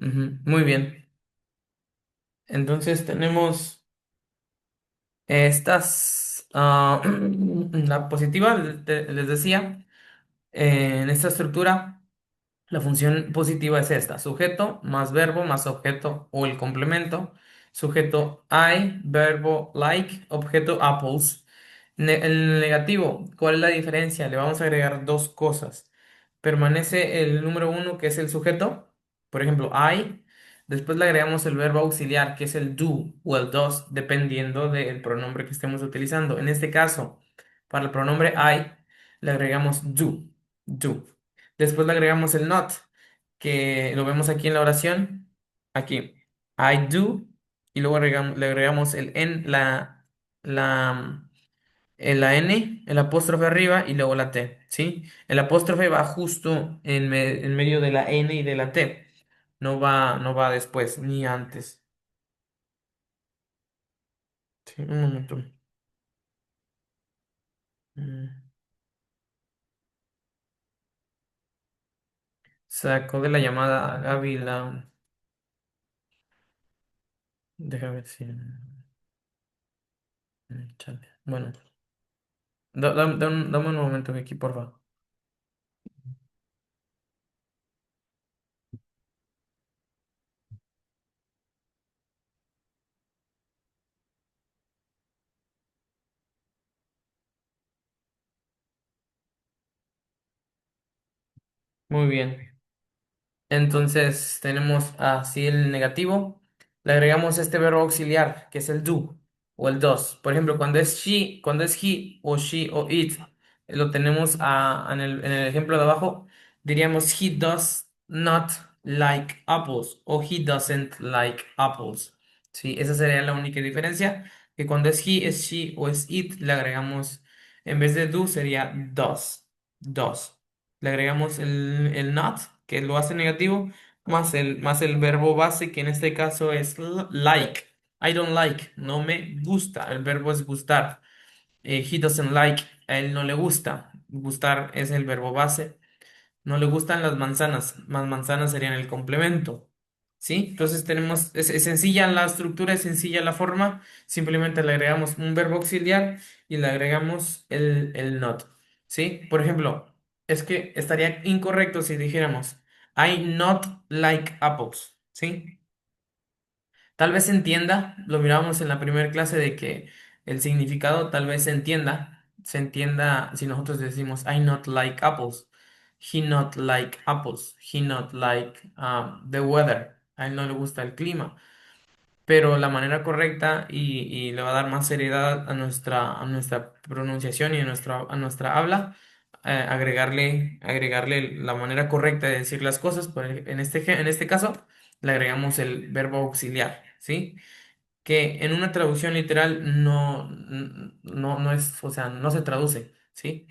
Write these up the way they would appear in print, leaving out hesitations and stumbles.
Ujú, muy bien. Entonces tenemos estas, la positiva, les decía, en esta estructura. La función positiva es esta: sujeto más verbo más objeto o el complemento. Sujeto I, verbo like, objeto apples. El negativo, ¿cuál es la diferencia? Le vamos a agregar dos cosas. Permanece el número uno, que es el sujeto, por ejemplo, I. Después le agregamos el verbo auxiliar, que es el do o el does, dependiendo del pronombre que estemos utilizando. En este caso, para el pronombre I, le agregamos do. Después le agregamos el not, que lo vemos aquí en la oración. Aquí, I do. Y luego le agregamos el en, la, la N, el apóstrofe arriba y luego la T, ¿sí? El apóstrofe va justo en medio de la N y de la T. No va después ni antes. Sí, un momento. Mm, Sacó de la llamada a Gaby la... Déjame ver si... chale. Bueno, dame un momento aquí, por favor. Muy bien. Entonces tenemos así el negativo. Le agregamos este verbo auxiliar, que es el do o el does. Por ejemplo, cuando es he o she o it, lo tenemos en el ejemplo de abajo, diríamos he does not like apples o he doesn't like apples. Sí, esa sería la única diferencia, que cuando es he, es she o es it, le agregamos, en vez de do sería does. Le agregamos el not, que lo hace negativo, más el verbo base, que en este caso es like. I don't like, no me gusta. El verbo es gustar. He doesn't like, a él no le gusta. Gustar es el verbo base. No le gustan las manzanas, más manzanas serían el complemento. ¿Sí? Entonces tenemos, es sencilla la estructura, es sencilla la forma, simplemente le agregamos un verbo auxiliar y le agregamos el not. ¿Sí? Por ejemplo, es que estaría incorrecto si dijéramos I not like apples. ¿Sí? Tal vez se entienda, lo mirábamos en la primera clase de que el significado tal vez se entienda si nosotros decimos I not like apples, he not like apples, he not like the weather, a él no le gusta el clima, pero la manera correcta y le va a dar más seriedad a nuestra pronunciación y a nuestra habla, agregarle la manera correcta de decir las cosas. En este caso, le agregamos el verbo auxiliar, ¿sí? Que en una traducción literal no es, o sea, no se traduce, ¿sí?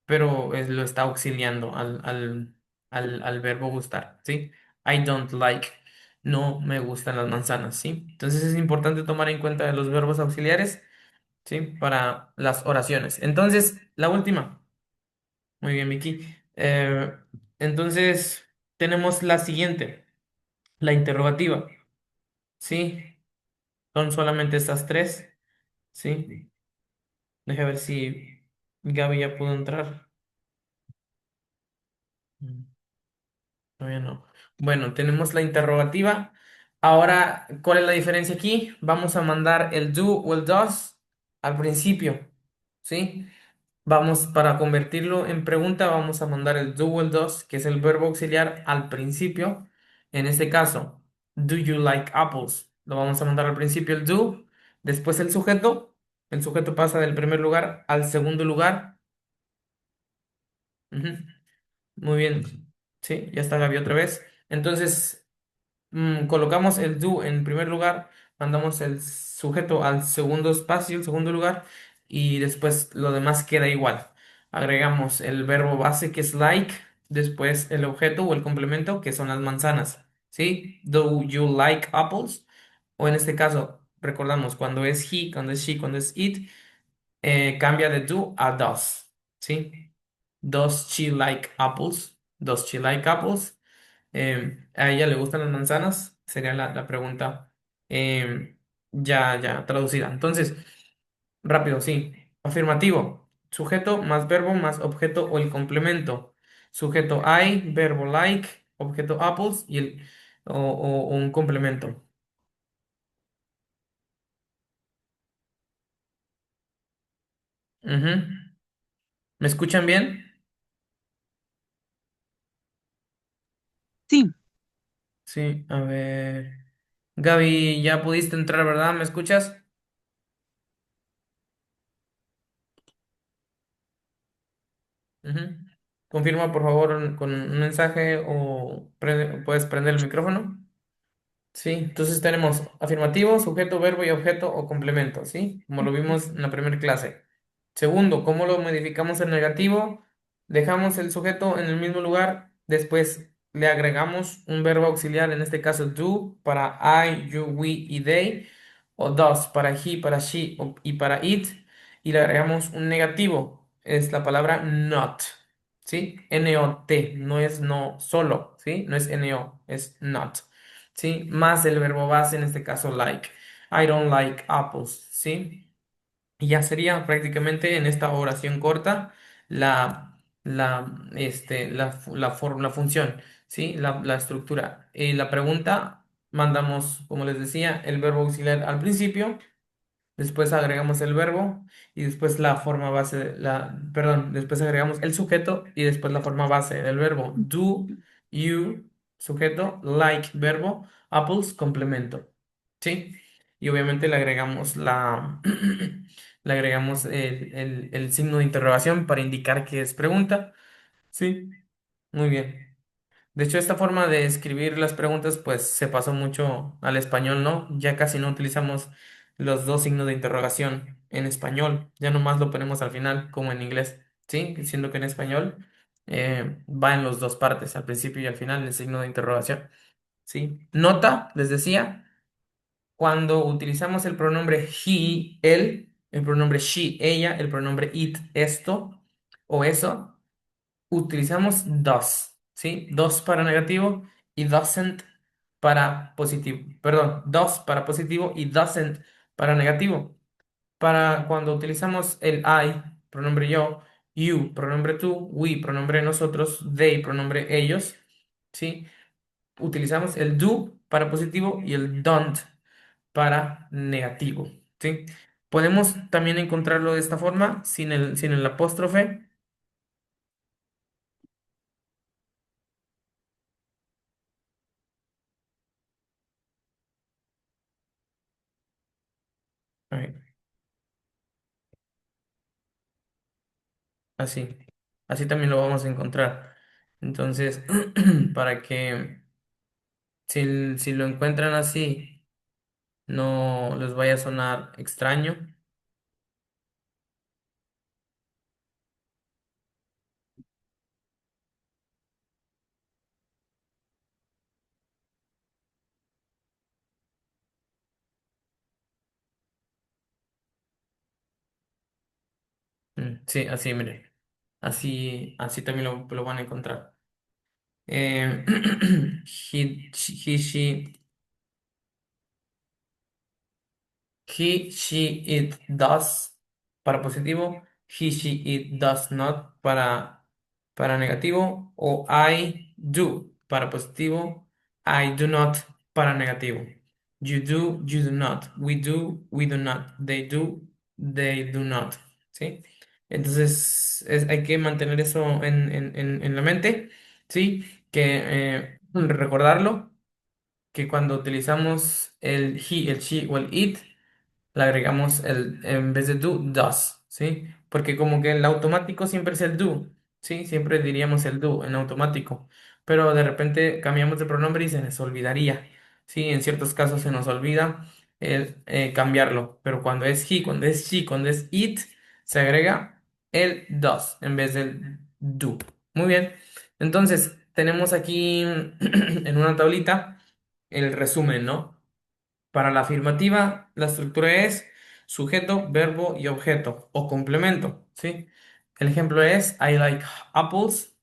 Pero lo está auxiliando al verbo gustar, ¿sí? I don't like, no me gustan las manzanas, ¿sí? Entonces es importante tomar en cuenta los verbos auxiliares, ¿sí? Para las oraciones. Entonces, la última. Muy bien, Vicky. Entonces, tenemos la siguiente, la interrogativa, ¿sí? Son solamente estas tres, ¿sí? Deja ver si Gaby ya pudo entrar. Mm, Todavía no. Bueno, tenemos la interrogativa. Ahora, ¿cuál es la diferencia aquí? Vamos a mandar el do o el does al principio, ¿sí? Para convertirlo en pregunta, vamos a mandar el do o el does, que es el verbo auxiliar, al principio. En este caso, do you like apples? Lo vamos a mandar al principio el do, después el sujeto. El sujeto pasa del primer lugar al segundo lugar. Ujú. Muy bien. Sí, ya está Gaby otra vez. Entonces, colocamos el do en primer lugar, mandamos el sujeto al segundo espacio, el segundo lugar, y después lo demás queda igual. Agregamos el verbo base, que es like, después el objeto o el complemento, que son las manzanas. ¿Sí? Do you like apples? O en este caso, recordamos, cuando es he, cuando es she, cuando es it, cambia de do a does. ¿Sí? Does she like apples? Does she like apples? ¿A ella le gustan las manzanas? Sería la pregunta eh, ya traducida. Entonces, rápido, sí. Afirmativo. Sujeto más verbo más objeto o el complemento. Sujeto I, verbo like, objeto apples y o un complemento. Ujú. ¿Me escuchan bien? Sí, Sí, a ver. Gaby, ya pudiste entrar, ¿verdad? ¿Me escuchas? Ujú. Confirma, por favor, con un mensaje o puedes prender el micrófono. Sí, entonces tenemos afirmativo, sujeto, verbo y objeto o complemento, ¿sí? Como lo vimos en la primera clase. Segundo, ¿cómo lo modificamos en negativo? Dejamos el sujeto en el mismo lugar, después le agregamos un verbo auxiliar, en este caso do, para I, you, we y they, o does para he, para she y para it, y le agregamos un negativo, es la palabra not, ¿sí? N-O-T, no es no solo, ¿sí? No es N-O, es not. ¿Sí? Más el verbo base, en este caso like. I don't like apples, ¿sí? Y ya sería prácticamente en esta oración corta la función, ¿sí? La estructura. Y la pregunta, mandamos, como les decía, el verbo auxiliar al principio. Después agregamos el verbo y después la forma base, perdón, después agregamos el sujeto y después la forma base del verbo. Do, you, sujeto, like, verbo, apples, complemento. ¿Sí? Y obviamente le agregamos le agregamos el signo de interrogación para indicar que es pregunta. ¿Sí? Muy bien. De hecho, esta forma de escribir las preguntas, pues se pasó mucho al español, ¿no? Ya casi no utilizamos los dos signos de interrogación en español, ya nomás lo ponemos al final, como en inglés, ¿sí? Siendo que en español va en las dos partes, al principio y al final, el signo de interrogación, ¿sí? Nota, les decía, cuando utilizamos el pronombre he, él, el pronombre she, ella, el pronombre it, esto o eso utilizamos does, ¿sí? Does para negativo y doesn't para positivo. Perdón, does para positivo y doesn't para negativo. Para cuando utilizamos el I, pronombre yo, you, pronombre tú, we, pronombre nosotros, they, pronombre ellos, ¿sí? Utilizamos el do para positivo y el don't para negativo, ¿sí? Podemos también encontrarlo de esta forma, sin el apóstrofe. Así, así también lo vamos a encontrar. Entonces, para que si lo encuentran así, no les vaya a sonar extraño. Sí, así, mire. Así también lo van a encontrar. Eh, he, she, he, she, it, does para positivo. He, she, it, does not para negativo. O I do para positivo. I do not para negativo. You do, you do not. We do not. They do not. ¿Sí? Entonces hay que mantener eso en la mente. ¿Sí? Que recordarlo que cuando utilizamos el he, el she o el it, le agregamos en vez de do, does, ¿sí? Porque como que el automático siempre es el do, ¿sí? Siempre diríamos el do en automático, pero de repente cambiamos de pronombre y se nos olvidaría, ¿sí? En ciertos casos se nos olvida cambiarlo, pero cuando es he, cuando es she, cuando es it, se agrega el does en vez del do. Muy bien, entonces tenemos aquí en una tablita el resumen, ¿no? Para la afirmativa, la estructura es sujeto, verbo y objeto o complemento, ¿sí? El ejemplo es I like apples.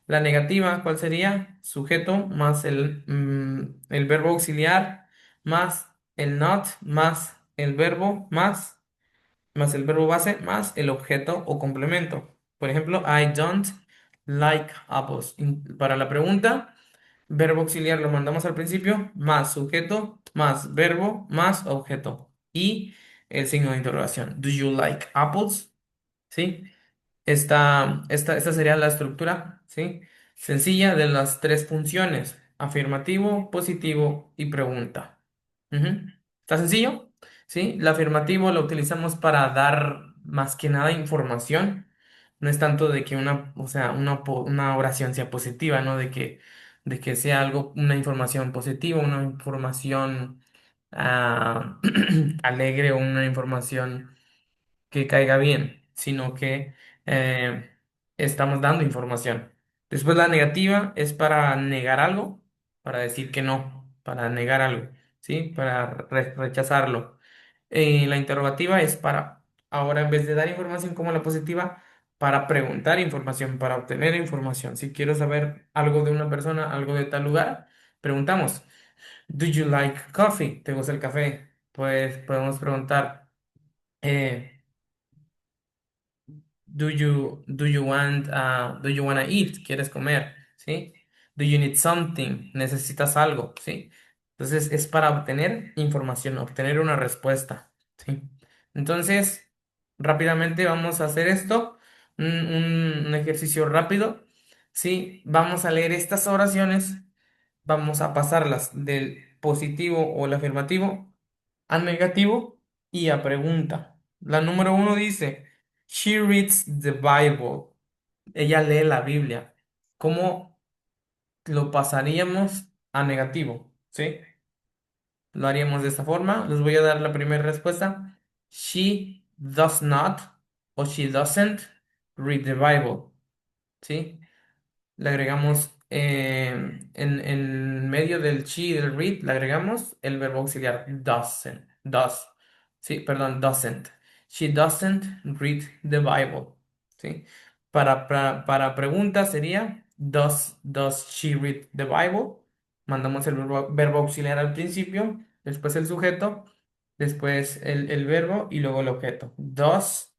La negativa, ¿cuál sería? Sujeto más el verbo auxiliar más el not más el verbo más el verbo base más el objeto o complemento. Por ejemplo, I don't like apples. Para la pregunta, verbo auxiliar lo mandamos al principio, más sujeto, más verbo, más objeto. Y el signo de interrogación. Do you like apples? ¿Sí? Esta sería la estructura, ¿sí? Sencilla de las tres funciones, afirmativo, positivo y pregunta. Ujú. ¿Está sencillo? ¿Sí? El afirmativo lo utilizamos para dar más que nada información. No es tanto de que o sea, una oración sea positiva, ¿no? De que sea algo, una información positiva, una información alegre o una información que caiga bien, sino que eh, estamos dando información. Después la negativa es para negar algo, para decir que no, para negar algo, ¿sí? Para rechazarlo. La interrogativa es para, ahora en vez de dar información como la positiva, para preguntar información, para obtener información. Si quiero saber algo de una persona, algo de tal lugar, preguntamos, ¿Do you like coffee? ¿Te gusta el café? Pues podemos preguntar. eh, do you wanna eat? ¿Quieres comer? ¿Sí? Do you need something? ¿Necesitas algo? ¿Sí? Entonces es para obtener información, obtener una respuesta. ¿Sí? Entonces, rápidamente vamos a hacer esto, un ejercicio rápido. ¿Sí? Vamos a leer estas oraciones, vamos a pasarlas del positivo o el afirmativo a negativo y a pregunta. La número uno dice, She reads the Bible. Ella lee la Biblia. ¿Cómo lo pasaríamos a negativo? ¿Sí? Lo haríamos de esta forma. Les voy a dar la primera respuesta. She does not o she doesn't read the Bible. ¿Sí? Le agregamos en medio del she y del read, le agregamos el verbo auxiliar doesn't. Does. Sí, perdón, doesn't. She doesn't read the Bible. ¿Sí? Para pregunta sería does she read the Bible? Mandamos el verbo auxiliar al principio, después el sujeto, después el verbo y luego el objeto. Does,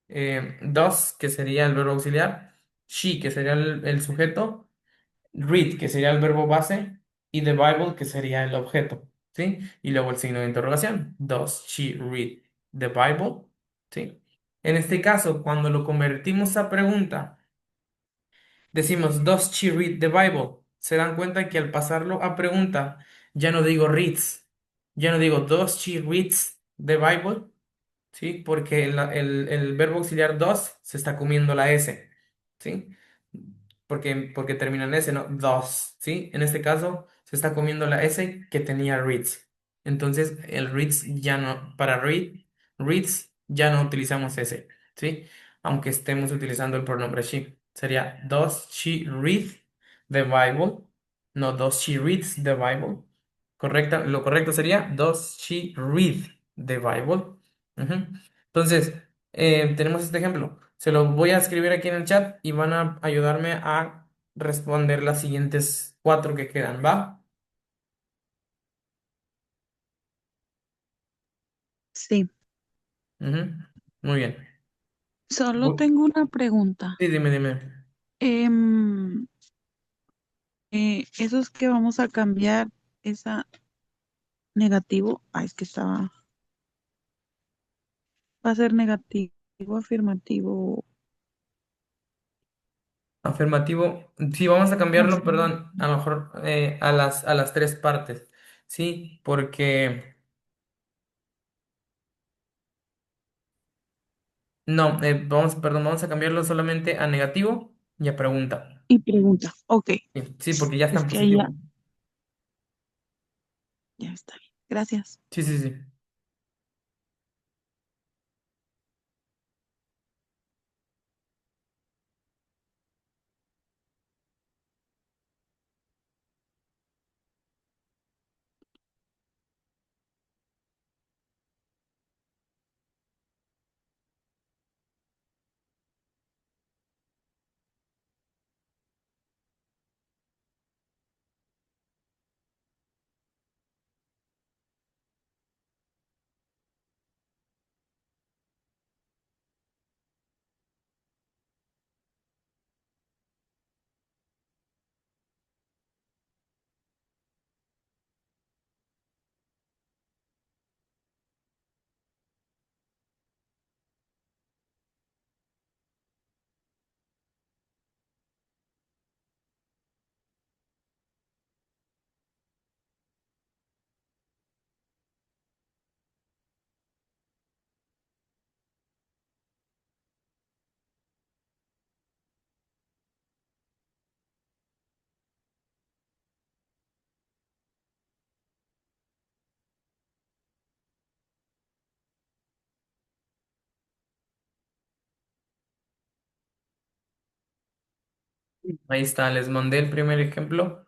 que sería el verbo auxiliar, she, que sería el sujeto, read, que sería el verbo base, y the Bible, que sería el objeto, ¿sí? Y luego el signo de interrogación. Does she read the Bible? ¿Sí? En este caso, cuando lo convertimos a pregunta, decimos, Does she read the Bible? Se dan cuenta que al pasarlo a pregunta, ya no digo reads, ya no digo, Does she reads the Bible? ¿Sí? Porque el verbo auxiliar dos se está comiendo la S, ¿sí? Porque termina en S, ¿no? Dos, ¿sí? En este caso se está comiendo la S que tenía reads. Entonces el reads ya no, para reads ya no utilizamos S, ¿sí? Aunque estemos utilizando el pronombre she. Sería, does she read the Bible? No, does she reads the Bible? Lo correcto sería, does she read the Bible? Ujú. Entonces, tenemos este ejemplo. Se lo voy a escribir aquí en el chat y van a ayudarme a responder las siguientes cuatro que quedan, ¿va? Sí, Ujú. Muy bien. solo Bu- tengo una pregunta. Sí, dime. Em, Esos que vamos a cambiar, esa negativo, ay, es que estaba, va a ser negativo, afirmativo, Afirmativo. Sí, vamos a cambiarlo, afirmativo. perdón, a lo mejor a las tres partes. Sí, porque no, perdón, vamos a cambiarlo solamente a negativo y a pregunta. Y pregunta, ok, Sí, sí, porque ya está es en que ahí ya, positivo. ya está bien. Gracias. Sí. Ahí está, les mandé el primer ejemplo.